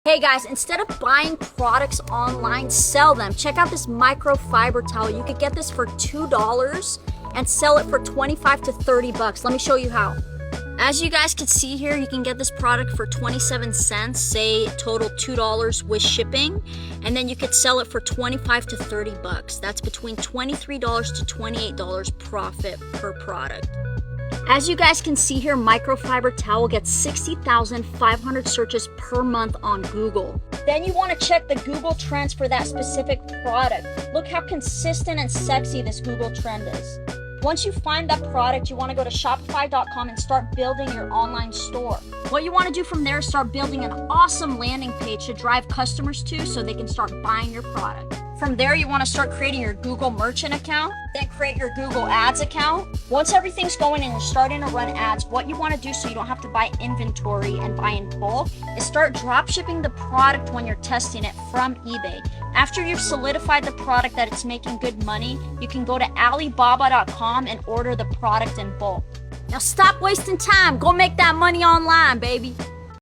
Hey guys, instead of buying products online, sell them. Check out this microfiber towel. You could get this for $2 and sell it for 25 to 30 bucks. Let me show you how. As you guys can see here, you can get this product for 27 cents, say total $2 with shipping, and then you could sell it for 25 to 30 bucks. That's between $23 to $28 profit per product. As you guys can see here, microfiber towel gets 60,500 searches per month on Google. Then you want to check the Google trends for that specific product. Look how consistent and sexy this Google trend is. Once you find that product, you want to go to Shopify.com and start building your online store. What you want to do from there is start building an awesome landing page to drive customers to so they can start buying your product. From there, you want to start creating your Google Merchant account, then create your Google Ads account. Once everything's going and you're starting to run ads, what you want to do so you don't have to buy inventory and buy in bulk is start drop shipping the product when you're testing it from eBay. After you've solidified the product that it's making good money, you can go to Alibaba.com and order the product in bulk. Now stop wasting time. Go make that money online, baby.